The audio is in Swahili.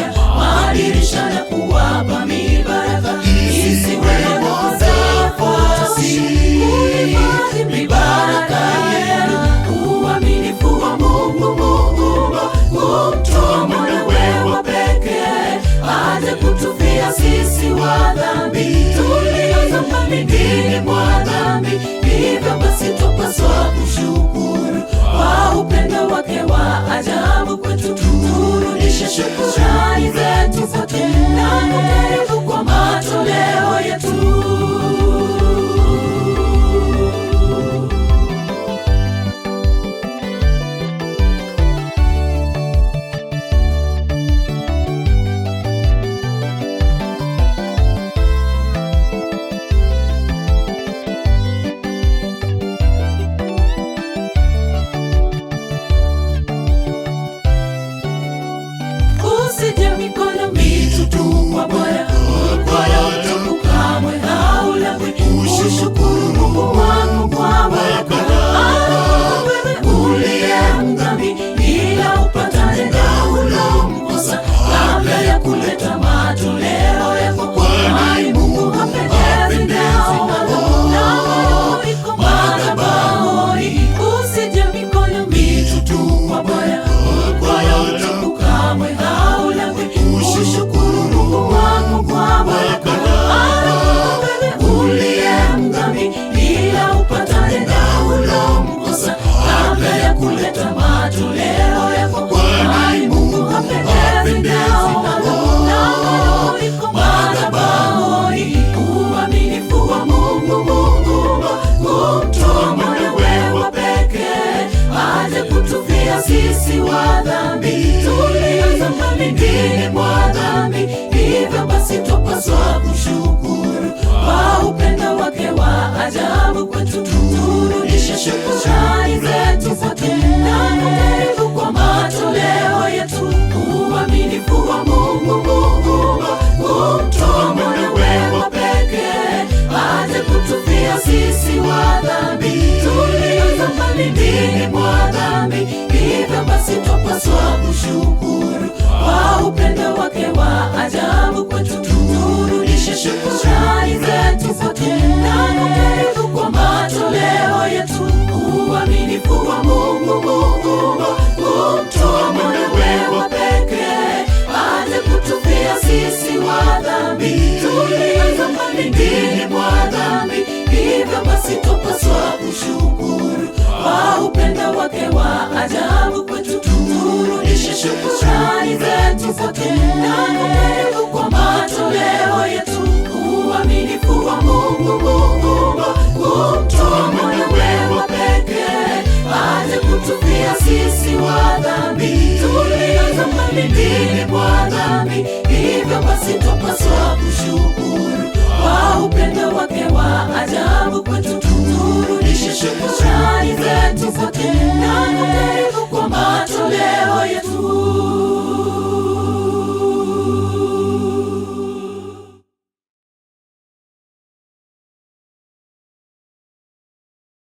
kuwafungulia madirisha na kuwapa mibaraka, isiwe nafasi kuhifadhi mibaraka yenu. Uaminifu wa Mungu Muumba kumtoa mwanawe wa pekee aje kutufia sisi wa dhambi tuliozama ndani mwa dhambi. Hivyo basi tupaswa kushukuru kwa upendo wake wa ajabu kwetu. Turudishe shukrani zetu zote na kujaribu kwa matoleo yetu. Usije mikono mitupu kwa Bwana, kwa yote kamwe haulambwi. Ushukuru Mungu wako kwa baraka, wewe uliye mdhambi, ila upatane na ulomkosa kabla ya kuleta matoleo yako. Kwani Mungu hapendezi nao na iko madhabahuni. Usije mikono mitupu kwa Bwana, kwa yote kamwe haulambwi. Ushukuru Mungu wako kwa baraka, wewe uliye mdhambi, ila upatane na ulomkosa kabla ya kuleta matoleo yako. Kwani Mungu hapendezi nao na iko madhabahuni. Uaminifu wa Mungu Muumba kumtoa mwanawe wa pekee aje kutufia sisi wa dhambi tuliozama ndani mwa dhambi. Hivyo basi tupaswa kushukuru kwa upendo wake wa ajabu kwetu. Turudishe shukrani zetu zote na kujaribu kwa matoleo yetu. Uaminifu wa Mungu Muumba kumtoa mwanawe wa pekee aje kutufia sisi wa dhambi tuliozama ndani mwa dhambi. Hivyo basi tupaswa kushukuru kwa upendo wake wa ajabu kwetu. Turudishe shukrani zetu zote na kujaribu kwa matoleo yetu. Uaminifu wa Mungu